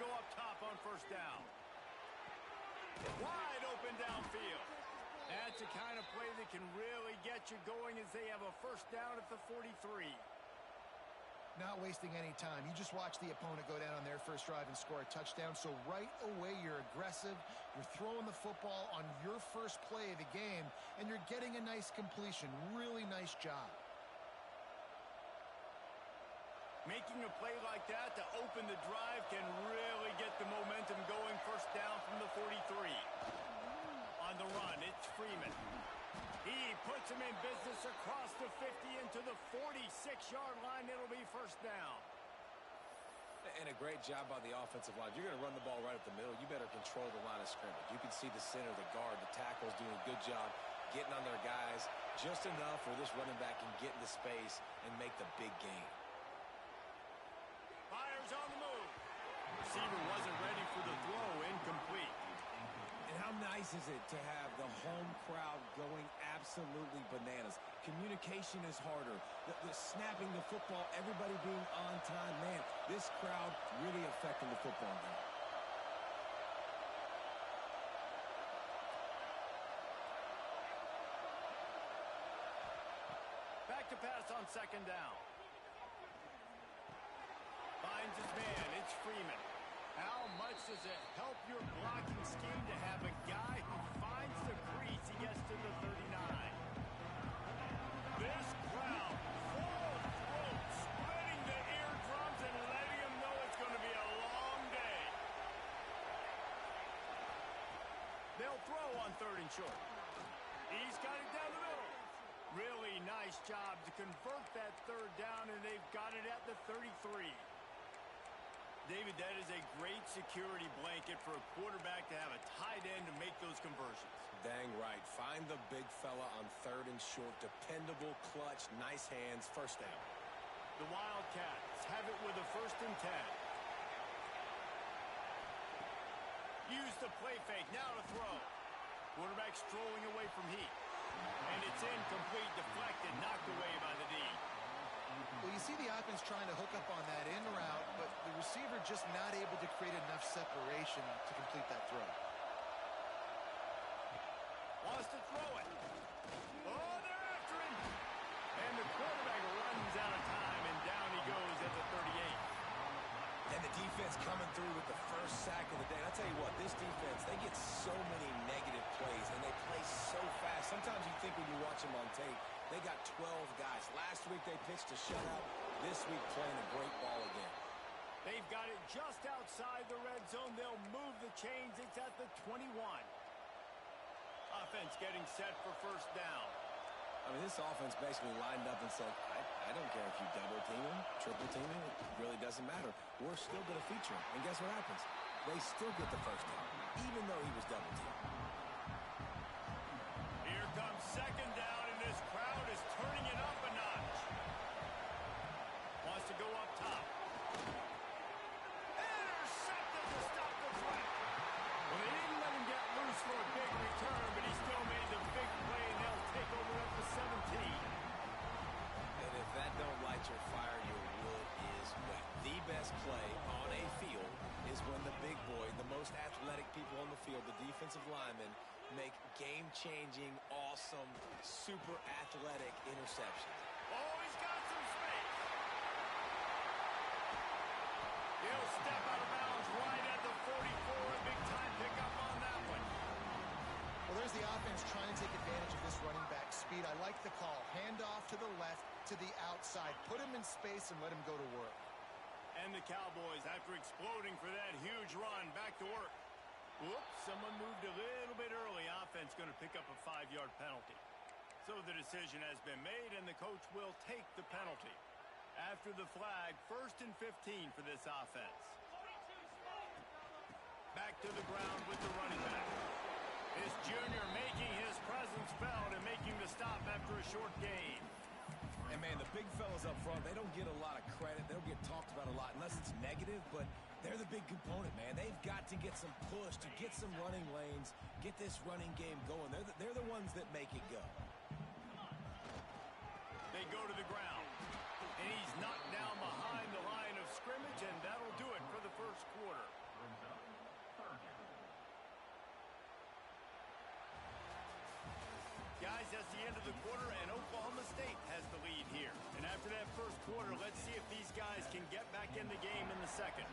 go up top on first down. Wide open downfield. That's the kind of play that can really get you going as they have a first down at the 43. Not wasting any time. You just watch the opponent go down on their first drive and score a touchdown. So right away, you're aggressive. You're throwing the football on your first play of the game, and you're getting a nice completion. Really nice job. Making a play like that to open the drive can really get the momentum going. First down from the 43. On the run, it's Freeman. He puts him in business across the 50 into the 46-yard line. It'll be first down. And a great job by the offensive line. If you're going to run the ball right up the middle, you better control the line of scrimmage. You can see the center, the guard, the tackles doing a good job getting on their guys just enough where this running back can get into space and make the big gain. Fires on the move. Receiver wasn't ready for the throw. Incomplete. And how nice is it to have the home crowd going absolutely bananas? Communication is harder. The snapping the football, everybody being on time. Man, this crowd really affecting the football game. Back to pass on second down. Finds his man. It's Freeman. How much does it help your blocking scheme to have a guy who finds the crease? He gets to the 39. This crowd, full of throats, splitting the eardrums and letting them know it's going to be a long day. They'll throw on third and short. He's got it down the middle. Really nice job to convert that third down, and they've got it at the 33. David, that is a great security blanket for a quarterback to have a tight end to make those conversions. Dang right. Find the big fella on third and short. Dependable, clutch, nice hands. First down. The Wildcats have it with a 1st and 10. Use the play fake. Now to throw. Quarterback strolling away from Heat. And it's incomplete, deflected, knocked away by the D. Well, you see the offense trying to hook up on that in route, but the receiver just not able to create enough separation to complete that throw. Wants to throw it. Oh, they're after him. And the quarterback runs out of time, and down he goes at the 38. And the defense coming through with the first sack of the day. And I'll tell you what, this defense, they get so many negative plays, and they play so fast. Sometimes you think when you watch them on tape, they got 12 guys. Last week they pitched a shutout. This week playing a great ball again. They've got it just outside the red zone. They'll move the chains. It's at the 21. Offense getting set for first down. I mean, this offense basically lined up and said, I don't care if you double team him, triple team him. It really doesn't matter. We're still going to feature him. And guess what happens? They still get the first down, even though he was double teamed. Here comes second down, and this crowd is turning it up a notch. Wants to go up top. Intercepted to stop the threat. Well, they didn't let him get loose for a big return, but he still made the big play, and they'll take over at the 17. And if that don't light your fire, your wood is wet. The best play on a field is when the big boy, the most athletic people on the field, the defensive linemen, make game-changing, awesome, super athletic interceptions. Oh, he's got some space. He'll step out of bounds right at the 44. A big-time pickup on that one. Well, there's the offense trying to take advantage of this running back speed. I like the call. Hand off to the left, to the outside. Put him in space and let him go to work. And the Cowboys, after exploding for that huge run, back to work. Whoops, someone moved a little bit early. Offense going to pick up a 5-yard penalty. So the decision has been made, and the coach will take the penalty. After the flag, 1st and 15 for this offense. Back to the ground with the running back. His junior making his presence felt and making the stop after a short gain. And, man, the big fellas up front, they don't get a lot of credit. They don't get talked about a lot unless it's negative, but they're the big component, man. They've got to get some push, to get some running lanes, get this running game going. They're the ones that make it go. They go to the ground, and he's knocked down behind the line of scrimmage, and that'll do it for the first quarter. the quarter, and Oklahoma State has the lead here. And after that first quarter, let's see if these guys can get back in the game in the second.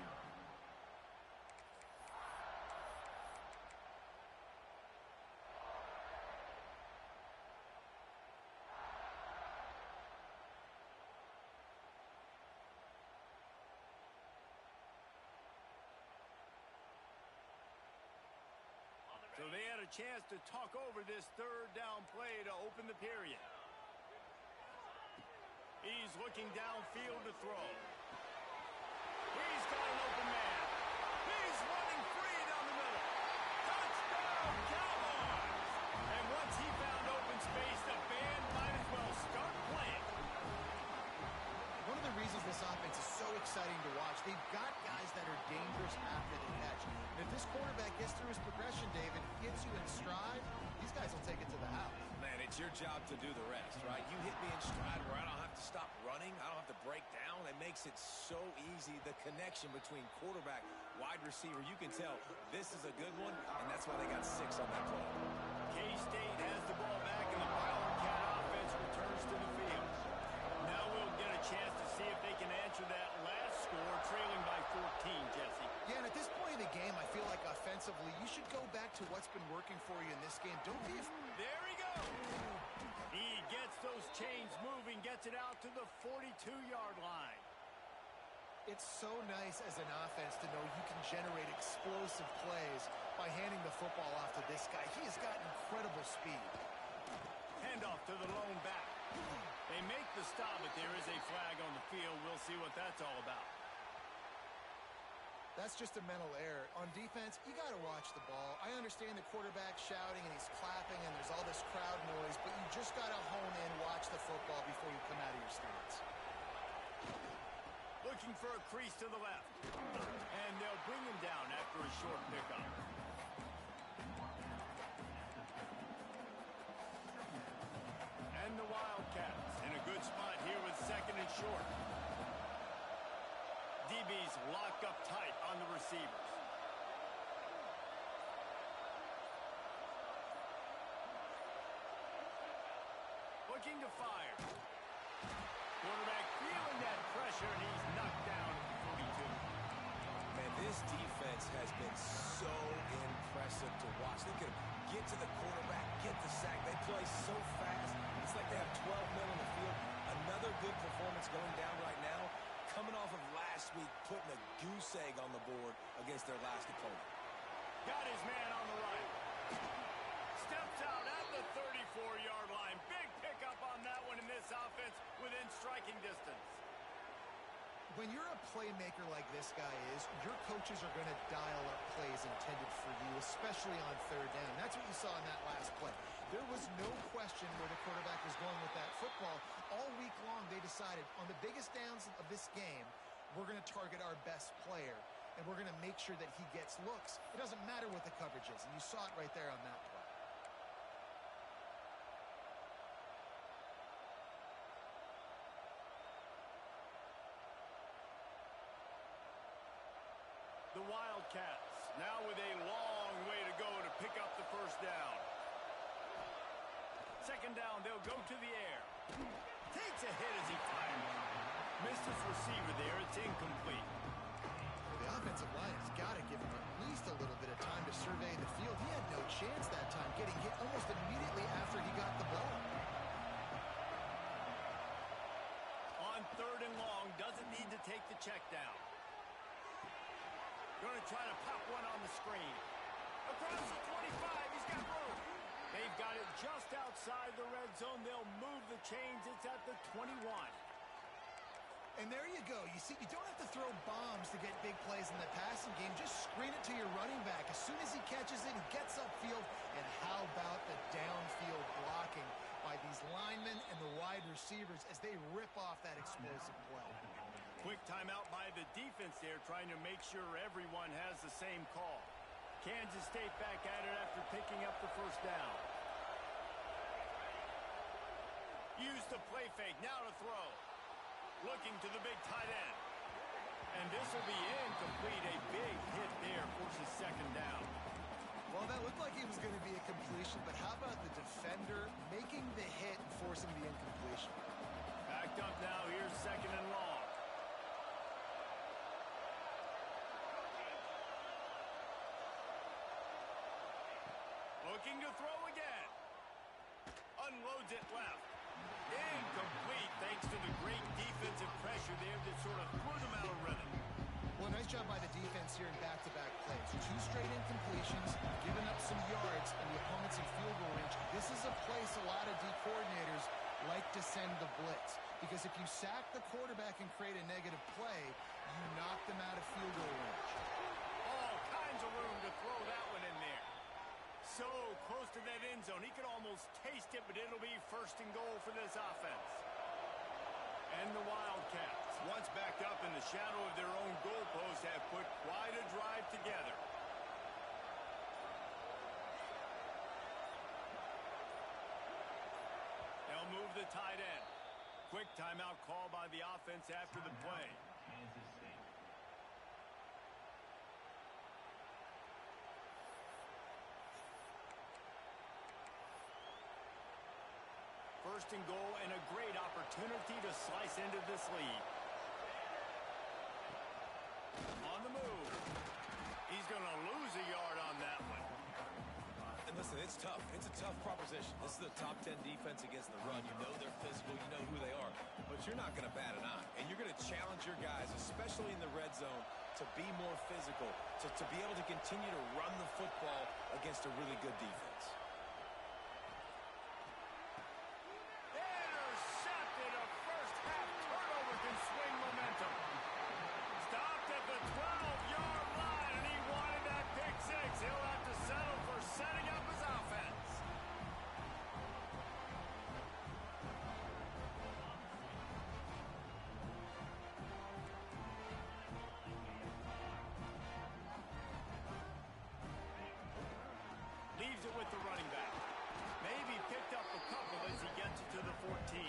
So they had a chance to talk over this third down play to open the period. He's looking downfield to throw. He's got an open man. He's running free down the middle. Touchdown, Cowboys! And once he found open space, the band might as well start playing. One of the reasons this offense is so exciting to watch, they've got guys that are dangerous after the catch. And if this quarterback gets through his progression, David, gets you in stride, these guys will take it to the house. Man, it's your job to do the rest, right? You hit me in stride where I don't have to stop running. I don't have to break down. It makes it so easy, the connection between quarterback, wide receiver. You can tell this is a good one, and that's why they got 6 on that play. K-State has the ball back, and the Wildcat offense returns to the field. Now we'll get a chance to see if they can answer that last score, trailing by 14, Jesse. Yeah, and at this point in the game, I feel like offensively, you should go back to what's been working for you in this game. Don't be There he goes. He gets those chains moving, gets it out to the 42-yard line. It's so nice as an offense to know you can generate explosive plays by handing the football off to this guy. He has got incredible speed. Handoff to the lone back. They make the stop, but there is a flag on the field. We'll see what that's all about. That's just a mental error. On defense, you got to watch the ball. I understand the quarterback shouting and he's clapping and there's all this crowd noise, but you just got to hone in, watch the football before you come out of your stance. Looking for a crease to the left. And they'll bring him down after a short pickup. And the Wildcats in a good spot here with second and short. DB's locked up tight on the receivers. Looking to fire. Quarterback feeling that pressure, and he's knocked down at the 42. Man, this defense has been so impressive to watch. They can get to the quarterback, get the sack. They play so fast. It's like they have 12 men on the field. Another good performance going down right now. Coming off of last week, putting a goose egg on the board against their last opponent. Got his man on the right. Steps out at the 34-yard line. Big pickup on that one in this offense within striking distance. When you're a playmaker like this guy is, your coaches are going to dial up plays intended for you, especially on third down. That's what you saw in that last play. There was no question where the quarterback was going with that football. All week long, they decided on the biggest downs of this game, we're going to target our best player, and we're going to make sure that he gets looks. It doesn't matter what the coverage is, and you saw it right there on that play. The Wildcats now with a long way to go to pick up the first down. Second down, they'll go to the air. Takes a hit as he fires. Missed his receiver there. It's incomplete. The offensive line has got to give him at least a little bit of time to survey the field. He had no chance that time, getting hit almost immediately after he got the ball. On third and long, doesn't need to take the check down. Going to try to pop one on the screen. Across the 25, he's got room. They've got it just outside the red zone. They'll move the chains. It's at the 21. And there you go. You see, you don't have to throw bombs to get big plays in the passing game. Just screen it to your running back. As soon as he catches it, he gets upfield. And how about the downfield blocking by these linemen and the wide receivers as they rip off that explosive play? Quick timeout by the defense there, trying to make sure everyone has the same call. Kansas State back at it after picking up the first down. Use the play fake, now to throw. Looking to the big tight end. And this will be incomplete. A big hit there forces second down. Well, that looked like it was going to be a completion, but how about the defender making the hit, Looking to throw again. Unloads it left. Incomplete thanks to the great defensive pressure there that sort of threw them out of rhythm. Well, nice job by the defense here in back-to-back plays. 2 straight incompletions, giving up some yards, and the opponent's in field goal range. This is a place a lot of D coordinators like to send the blitz, because if you sack the quarterback and create a negative play, you knock them out of field goal range. All kinds of room to throw that one in there. So close to that end zone. He could almost taste it, but it'll be 1st and goal for this offense. And the Wildcats, once backed up in the shadow of their own goalpost, have put quite a drive together. They'll move the tight end. Quick timeout call by the offense after the play. First and goal, and a great opportunity to slice into this lead. On the move. He's going to lose a yard on that one. And listen, it's tough. It's a tough proposition. This is a top 10 defense against the run. You know they're physical. You know who they are. But you're not going to bat an eye. And you're going to challenge your guys, especially in the red zone, to be more physical, to be able to continue to run the football against a really good defense. Intercepted. A first-half turnover can swing momentum. Stopped at the 12-yard line, and he wanted that pick six. He'll have to settle for setting up his offense. Leaves it with the running back. Maybe picked up a couple as he gets it to the 14.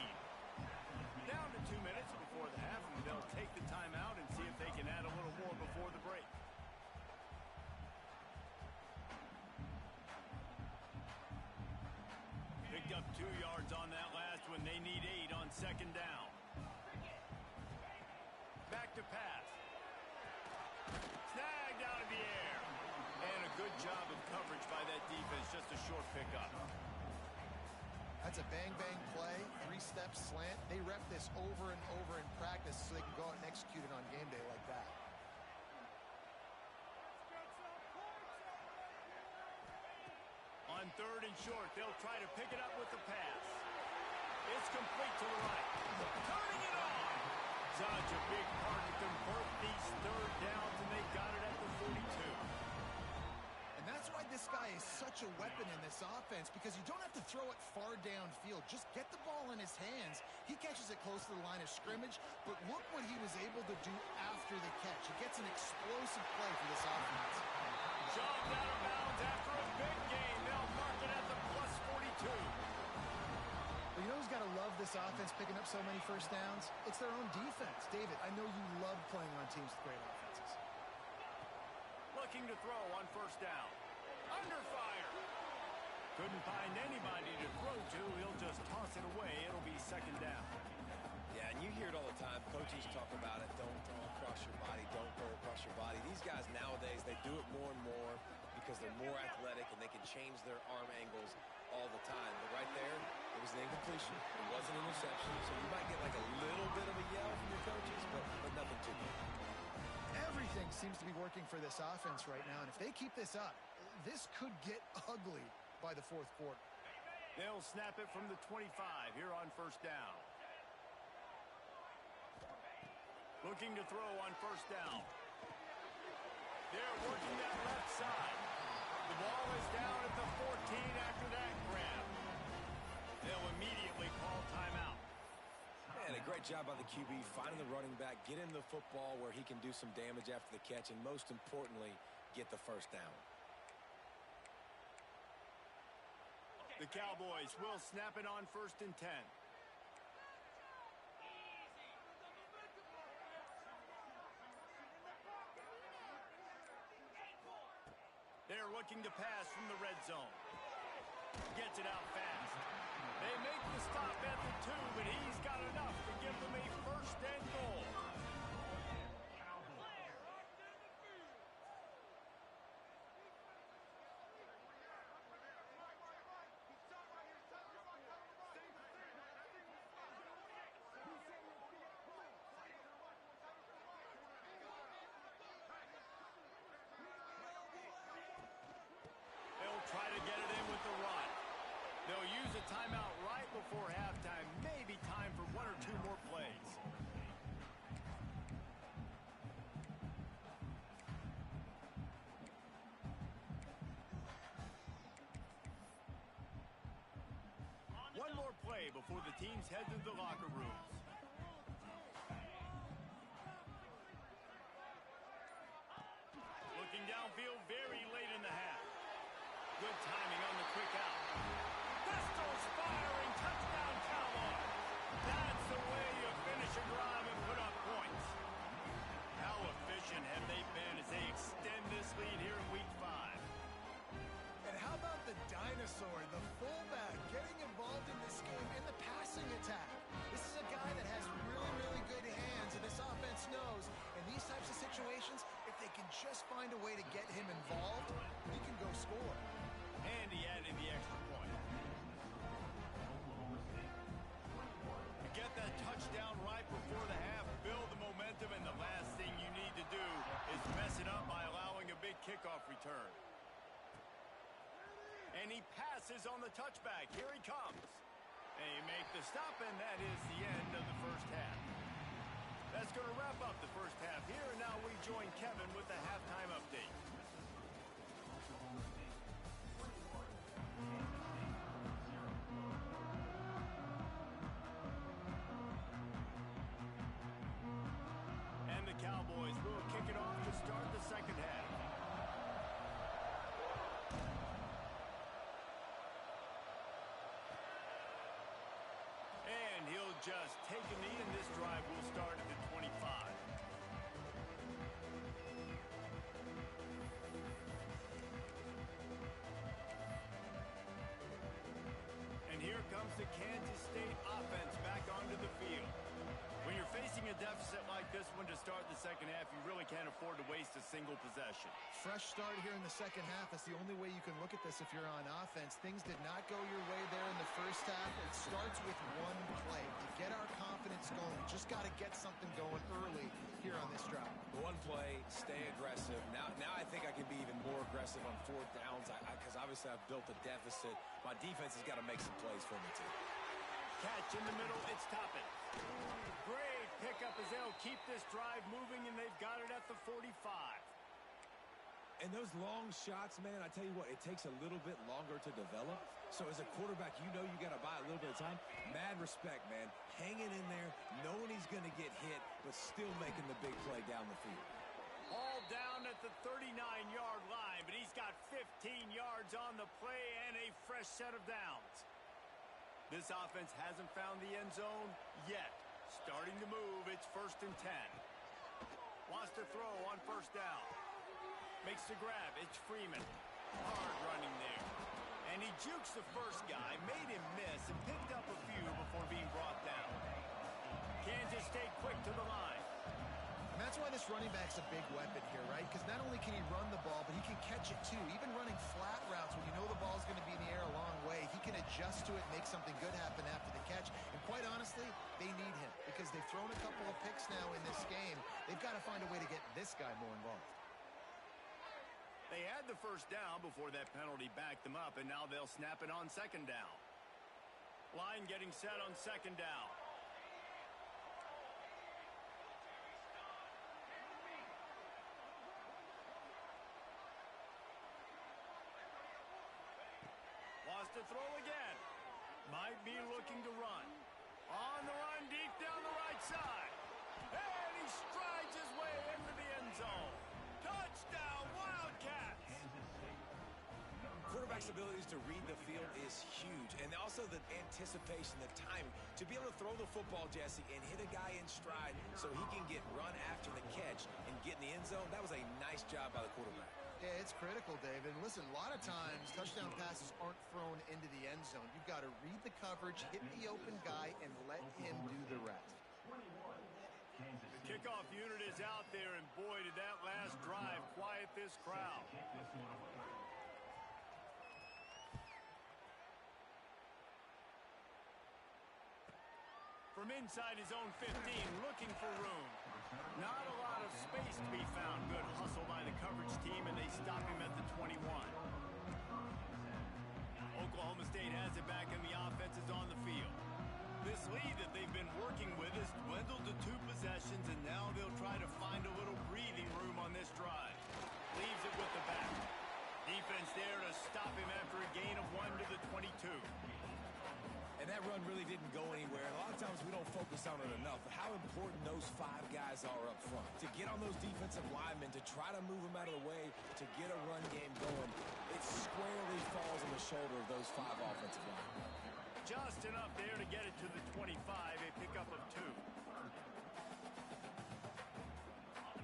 Down to 2 minutes before the half, and they'll take the timeout and see if they can add a little more before the break. Picked up 2 yards on that last one. They need 8 on 2nd down. Back to pass. Snagged out of the air. And a good job of coverage by that defense. Just a short pickup. That's a bang-bang play, 3-step slant. They rep this over and over in practice so they can go out and execute it on game day like that. On 3rd and short, they'll try to pick it up with the pass. It's complete to the right. Turning it on. Such a big part to convert these 3rd downs, and they got it at the 42. And that's why this guy is such a weapon in this offense, because you don't have to throw it far downfield. Just get the ball in his hands. He catches it close to the line of scrimmage, but look what he was able to do after the catch. He gets an explosive play for this offense. Shoved out of bounds after a big gain. They'll mark it at the plus 42. Well, you know who's got to love this offense picking up so many first downs? It's their own defense. David, I know you love playing on teams with great offenses. Looking to throw on 1st down. Under fire. Couldn't find anybody to throw to. He'll just toss it away. It'll be 2nd down. Yeah, and you hear it all the time. Coaches talk about it. Don't throw across your body. Don't throw across your body. These guys nowadays, they do it more and more because they're more athletic and they can change their arm angles all the time. But right there, it was an incompletion. It was an interception. So you might get like a little bit of a yell from your coaches, but nothing too big. Everything seems to be working for this offense right now, and if they keep this up, this could get ugly by the 4th quarter. They'll snap it from the 25 here on 1st down. Looking to throw on 1st down. They're working that left side. The ball is down at the 14 after that grab. They'll immediately call timeout. Man, a great job by the QB finding the running back, getting the football where he can do some damage after the catch, and most importantly, get the 1st down. The Cowboys will snap it on 1st and 10. They're looking to pass from the red zone. Gets it out fast. They make the stop at the 2, but he's got enough to give them a 1st and goal. before halftime. Maybe time for one or two more plays. One more play before the teams head to the locker rooms. Looking downfield very late in the half. Good timing on the quick out. Pistols firing, touchdown Cowboys. That's the way you finish a drive and put up points. How efficient have they been as they extend this lead here in week 5? And how about the dinosaur, the fullback, getting involved in this game in the passing attack? This is a guy that has really, really good hands, and this offense knows in these types of situations, if they can just find a way to get him involved, he can go score. And he added the extra point. You get that touchdown right before the half, build the momentum, and the last thing you need to do is mess it up by allowing a big kickoff return. And he passes on the touchback. Here he comes. They make the stop, and that is the end of the first half. That's going to wrap up the first half here, and now we join Kevin with the halftime update. And the Cowboys will kick it off to start the second half. And he'll just take a knee, and this drive will start at the 25. And here comes the Kansas State offense back onto the field. When you're facing a deficit like this one to start the second half, you really can't afford to waste a single possession. Fresh start here in the second half. That's the only way you can look at this if you're on offense. Things did not go your way there in the first half. It starts with one play. To get our confidence going, we just got to get something going early here on this drive. One play, stay aggressive. Now I think I can be even more aggressive on fourth downs because obviously I've built a deficit. My defense has got to make some plays for me too. Catch in the middle, it's Toppin. Great pickup as they'll keep this drive moving, and they've got it at the 45. And those long shots, man, I tell you what, it takes a little bit longer to develop. So as a quarterback, you know you got to buy a little bit of time. Mad respect, man. Hanging in there, knowing he's going to get hit, but still making the big play down the field. All down at the 39-yard line, but he's got 15 yards on the play and a fresh set of downs. This offense hasn't found the end zone yet. Starting to move, it's 1st and 10. Wants to throw on first down. Makes the grab, it's Freeman. Hard running there. And he jukes the first guy, made him miss, and picked up a few before being brought down. Kansas State quick to the line. And that's why this running back's a big weapon here, right? Because not only can he run the ball, but he can catch it too. Even running flat routes when you know the ball's going to be in the air a long way, he can adjust to it and make something good happen after the catch. And quite honestly, they need him because they've thrown a couple of picks now in this game. They've got to find a way to get this guy more involved. They had the first down before that penalty backed them up, and now they'll snap it on second down. Line getting set on second down. Wants to throw again. Might be looking to run. On the run, deep down the right side. And he strides his way into the end zone. Touchdown, Wildcats! Quarterback's abilities to read the field is huge. And also the anticipation, the timing. To be able to throw the football, Jesse, and hit a guy in stride so he can get run after the catch and get in the end zone, that was a nice job by the quarterback. Yeah, it's critical, David. Listen, a lot of times touchdown passes aren't thrown into the end zone. You've got to read the coverage, hit the open guy, and let him do the rest. The kickoff unit is out there, and boy, did that last drive quiet this crowd. From inside his own 15, looking for room. Not a lot of space to be found. Good hustle by the coverage team, and they stop him at the 21. Oklahoma State has it back, and the offense is on the field. sticking with us, dwindled to 2 possessions, and now they'll try to find a little breathing room on this drive. Leaves it with the back. Defense there to stop him after a gain of 1 to the 22. And that run really didn't go anywhere. And a lot of times we don't focus on it enough, but how important those 5 guys are up front. To get on those defensive linemen, to try to move them out of the way, to get a run game going, it squarely falls on the shoulder of those 5 offensive linemen. Just enough there to get it to the 25, a pickup of 2.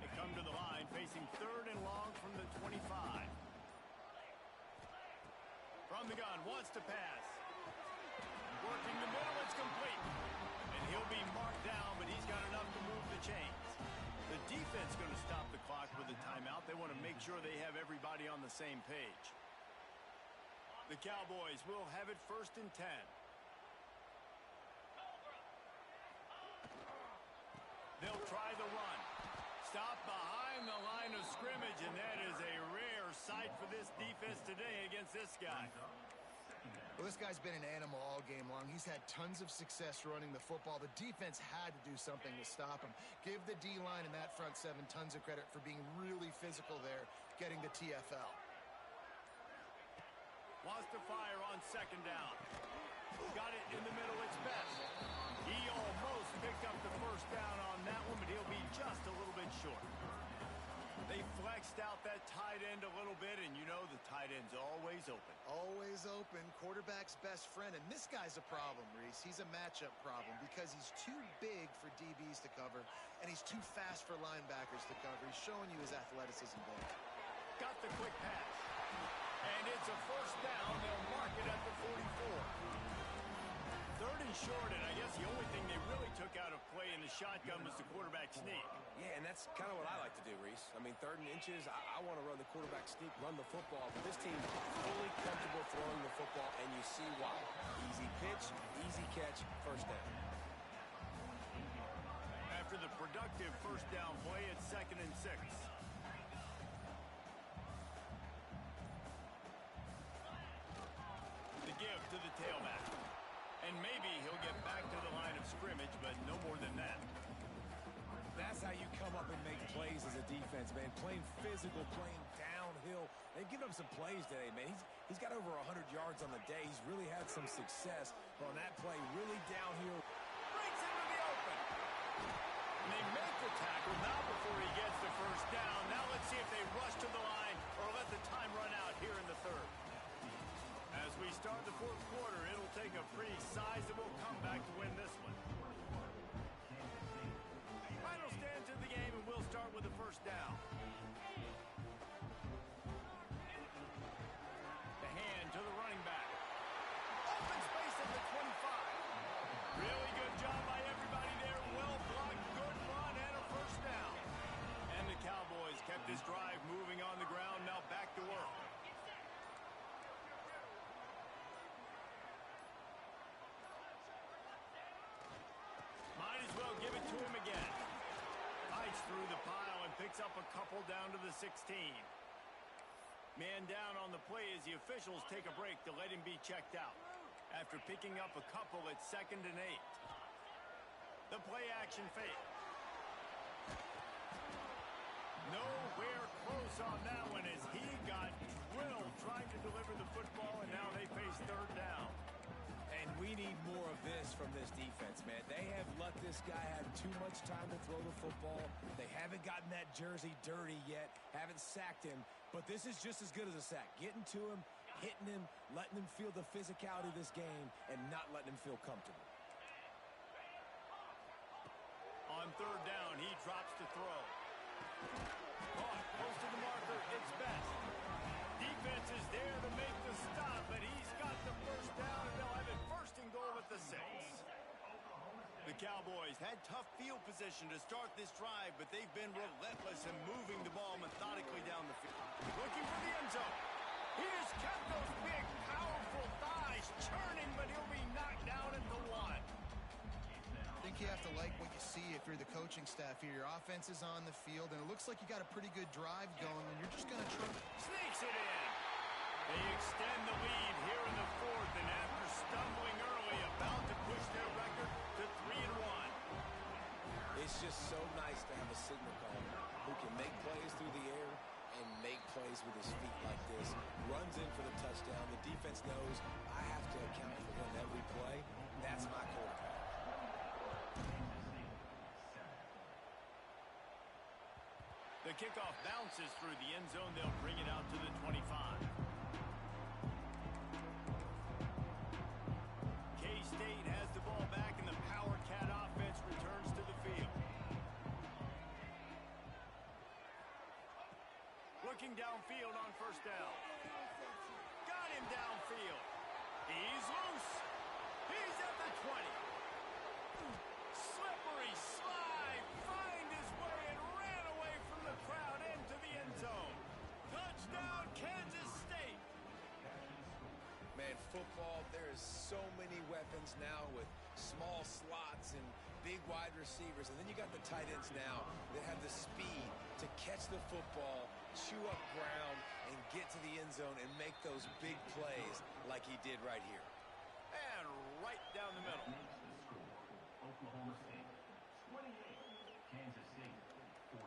They come to the line, facing 3rd and long from the 25. From the gun, wants to pass. Working the middle, it's complete. And he'll be marked down, but he's got enough to move the chains. The defense going to stop the clock with a timeout. They want to make sure they have everybody on the same page. The Cowboys will have it 1st and 10. They'll try the run. Stop behind the line of scrimmage, and that is a rare sight for this defense today against this guy. Well, this guy's been an animal all game long. He's had tons of success running the football. The defense had to do something to stop him. Give the D-line and that front 7 tons of credit for being really physical there, getting the TFL. Wants to fire on 2nd down. Got it in the middle, it's best. He almost picked up the 1st down on that one, but he'll be just a little bit short. They flexed out that tight end a little bit, and you know the tight end's always open. Always open. Quarterback's best friend. And this guy's a problem, Reese. He's a matchup problem because he's too big for DBs to cover, and he's too fast for linebackers to cover. He's showing you his athleticism there. Got the quick pass. And it's a 1st down. They'll mark it at the 44. 3rd and short, and I guess the only thing they really took out of play in the shotgun was the quarterback sneak. Yeah, and that's kind of what I like to do, Reese. I mean, 3rd and inches, I want to run the quarterback sneak, run the football. But this team fully comfortable throwing the football, and you see why. Easy pitch, easy catch, 1st down. After the productive 1st down play, it's 2nd and 6. The give to the tailback. And maybe he'll get back to the line of scrimmage, but no more than that. That's how you come up and make plays as a defense, man. Playing physical, playing downhill. They've given him some plays today, man. He's got over 100 yards on the day. He's really had some success on that play. Really downhill. Breaks into the open. And they make the tackle now before he gets the 1st down. Now let's see if they rush to the line or let the time run out here in the 3rd. As we start the 4th quarter, it'll take a pretty sizable comeback to win this one. Final stands in the game, and we'll start with the 1st down. The hand to the running back. Open space at the 25. Really good job by everybody there. Well blocked, good run, and a 1st down. And the Cowboys kept this drive moving on the ground. Now back to work. Give it to him again. Fights through the pile and picks up a couple down to the 16. Man down on the play as the officials take a break to let him be checked out. After picking up a couple at 2nd and 8. The play action fake. Nowhere close on that one as he got drilled trying to deliver the football, and now they face 3rd down. And we need more of this from this defense, man. They have let this guy have too much time to throw the football. They haven't gotten that jersey dirty yet, haven't sacked him. But this is just as good as a sack. Getting to him, hitting him, letting him feel the physicality of this game, and not letting him feel comfortable. On 3rd down, he drops to throw. Caught, close to the marker, it's best. Defense is there to make the stop, but he's got the 1st down, and they'll have it 1st and goal at the 6. The Cowboys had tough field position to start this drive, but they've been relentless in moving the ball methodically down the field. Looking for the end zone. He has kept those big, powerful thighs churning, but he'll be knocked down at the 1. I think you have to like what you see if you're the coaching staff here. Your offense is on the field, and it looks like you got a pretty good drive going, and you're just going to try. Sneaks it in. They extend the lead here in the 4th, and after stumbling early, about to push their record to 3-1. It's just so nice to have a signal caller who can make plays through the air and make plays with his feet like this. Runs in for the touchdown. The defense knows I have to account for him every play. That's my quarterback. The kickoff bounces through the end zone. They'll bring it out to the 25. K-State has the ball back, and the Power Cat offense returns to the field. Looking downfield on first down. Got him downfield. He's loose. He's at the 20. Slippery slide. Find his way and ran away from the crowd into the end zone. Touchdown, Kansas State. Man, football, there's so many weapons now with small slots and big wide receivers. And then you got the tight ends now that have the speed to catch the football, chew up ground, and get to the end zone and make those big plays like he did right here. And right down the middle. Oklahoma State 28, Kansas State 14.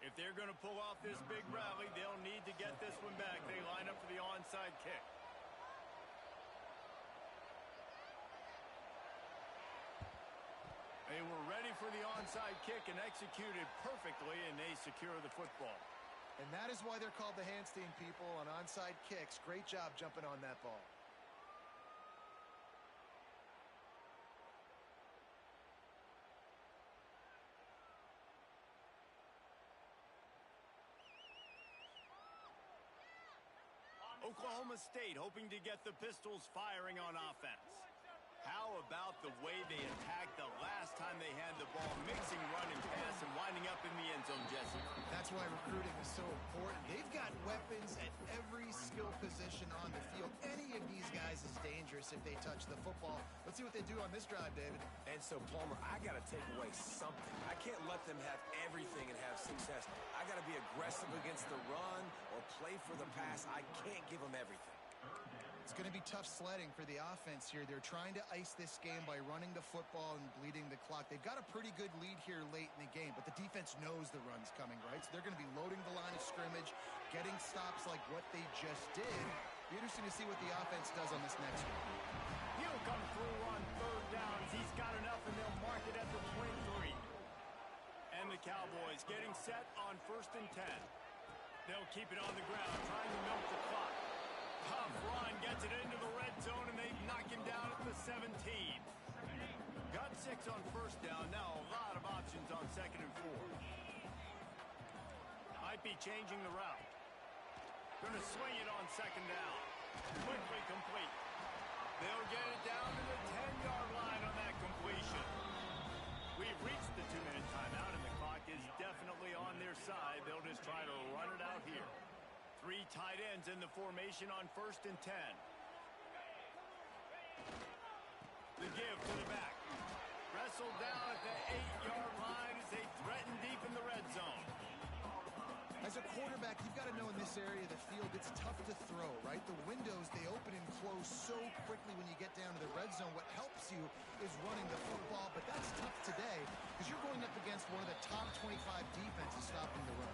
If they're going to pull off this big rally, they'll need to get this one back. They line up for the onside kick. They were ready for the onside kick and executed perfectly, and they secure the football. And that is why they're called the Handstein people on onside kicks. Great job jumping on that ball. Oklahoma State hoping to get the Pistols firing on offense. How about the way they attacked the last time they had the ball, mixing run and pass and winding up in the end zone, Jesse? That's why recruiting is so important. They've got weapons at every skill position on the field. Any of these guys is dangerous if they touch the football. Let's see what they do on this drive, David. And so, Palmer, I got to take away something. I can't let them have everything and have success. I got to be aggressive against the run or play for the pass. I can't give them everything. It's going to be tough sledding for the offense here. They're trying to ice this game by running the football and bleeding the clock. They've got a pretty good lead here late in the game, but the defense knows the run's coming, right? So they're going to be loading the line of scrimmage, getting stops like what they just did. Be interesting to see what the offense does on this next one. He'll come through on third downs. He's got enough, and they'll mark it at the 23. And the Cowboys getting set on 1st and 10. They'll keep it on the ground, trying to milk the clock. Tough run, gets it into the red zone, and they knock him down at the 17. Got 6 on first down. Now a lot of options on 2nd and 4. Might be changing the route. Going to swing it on 2nd down. Quickly complete. They'll get it down to the 10-yard line on that completion. We've reached the 2-minute timeout, and the clock is definitely on their side. They'll just try to run it out here. 3 tight ends in the formation on 1st and 10. The give to the back. Wrestled down at the 8-yard line as they threaten deep in the red zone. As a quarterback, you've got to know in this area of the field, it's tough to throw, right? The windows, they open and close so quickly when you get down to the red zone. What helps you is running the football, but that's tough today because you're going up against one of the top 25 defenses stopping the run.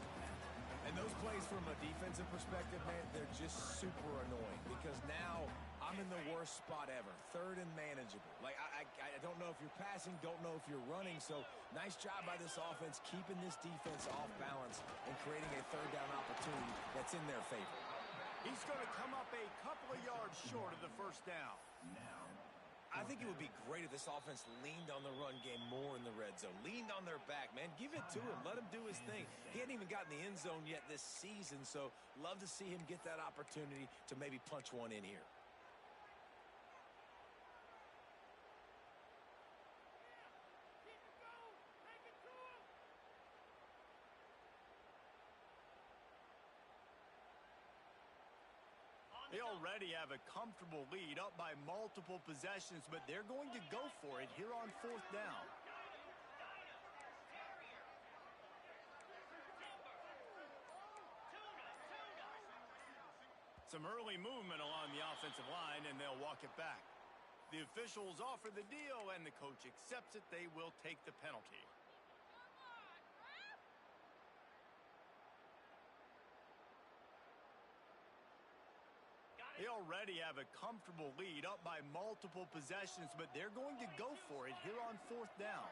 And those plays from a defensive perspective, man, they're just super annoying because now I'm in the worst spot ever. 3rd and manageable. Like, I don't know if you're passing, don't know if you're running. So nice job by this offense keeping this defense off balance and creating a 3rd down opportunity that's in their favor. He's going to come up a couple of yards short of the 1st down. I think it would be great if this offense leaned on the run game more in the red zone. Leaned on their back, man. Give it to him. Let him do his thing. He hadn't even gotten the end zone yet this season, so love to see him get that opportunity to maybe punch one in here. They already have a comfortable lead up by multiple possessions, but they're going to go for it here on 4th down. Some early movement along the offensive line, and they'll walk it back. The officials offer the deal, and the coach accepts it. They will take the penalty. They already have a comfortable lead up by multiple possessions, but they're going to go for it here on 4th down.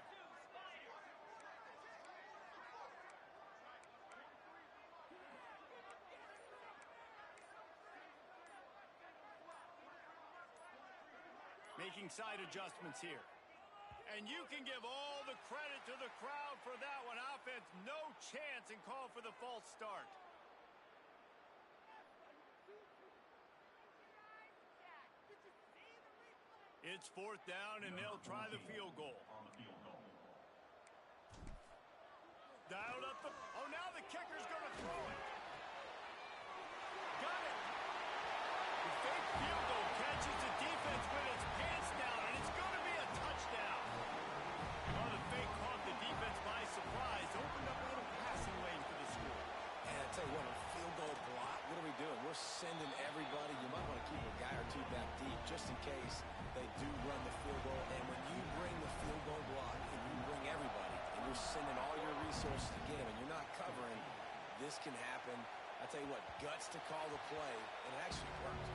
Making side adjustments here. And you can give all the credit to the crowd for that one. Offense, no chance, and call for the false start. It's 4th down, and they'll try the field goal. Dialed up the... Oh, now the kicker's going to throw it. Got it. The fake field goal catches the defense with its pants down, and it's going to be a touchdown. Oh, the fake caught the defense by surprise. Opened up a little passing lane for the score. And I tell you what, a field goal block, what are we doing? We're sending everybody. You might want to keep a guy or two back deep just in case they do run the field goal. And when you bring the field goal block and you bring everybody and you're sending all your resources to get them and you're not covering, this can happen. I tell you what, guts to call the play, and it actually worked.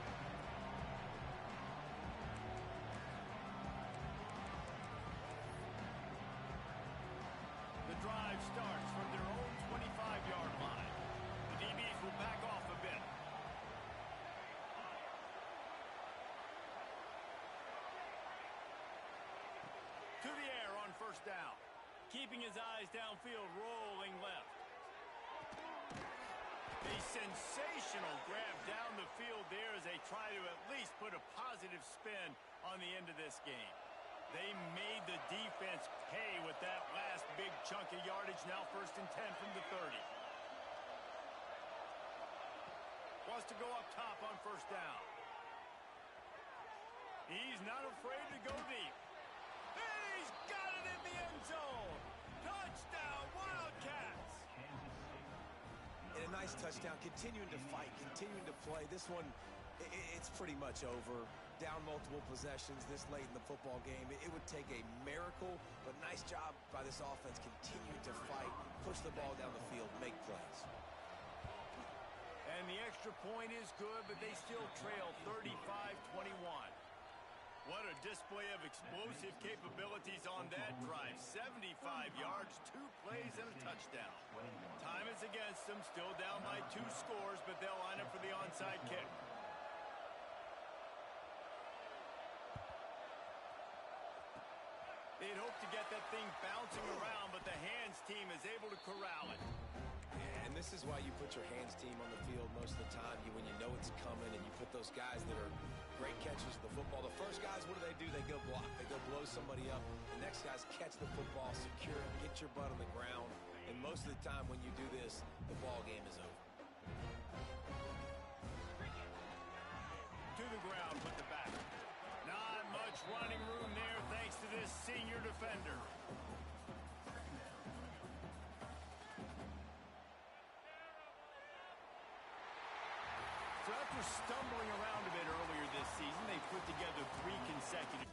The drive starts from their own 25-yard line. The DBs will back off a bit. To the air on 1st down. Keeping his eyes downfield, rolling left. A sensational grab down the field there as they try to at least put a positive spin on the end of this game. They made the defense pay with that last big chunk of yardage. Now 1st and 10 from the 30. Wants to go up top on 1st down. He's not afraid to go deep. He's got it in the end zone. Touchdown, Wildcats. And a nice touchdown, continuing to fight, continuing to play. This one, it's pretty much over. Down multiple possessions this late in the football game. It would take a miracle, but nice job by this offense continuing to fight, push the ball down the field, make plays. And the extra point is good, but they still trail 35-21. What a display of explosive capabilities on that drive. 75 yards, 2 plays, and a touchdown. Time is against them, still down by 2 scores, but they'll line up for the onside kick. They'd hoped to get that thing bouncing around, but the hands team is able to corral it. And this is why you put your hands team on the field most of the time. When you know it's coming and you put those guys that are great catchers of the football. The first guys, what do? They go block. They go blow somebody up. The next guys catch the football, secure it, get your butt on the ground. And most of the time when you do this, the ball game is over. To the ground with the back. Not much running room there thanks to this senior defender. So after stumbling around a bit earlier this season, they put together 3 consecutive...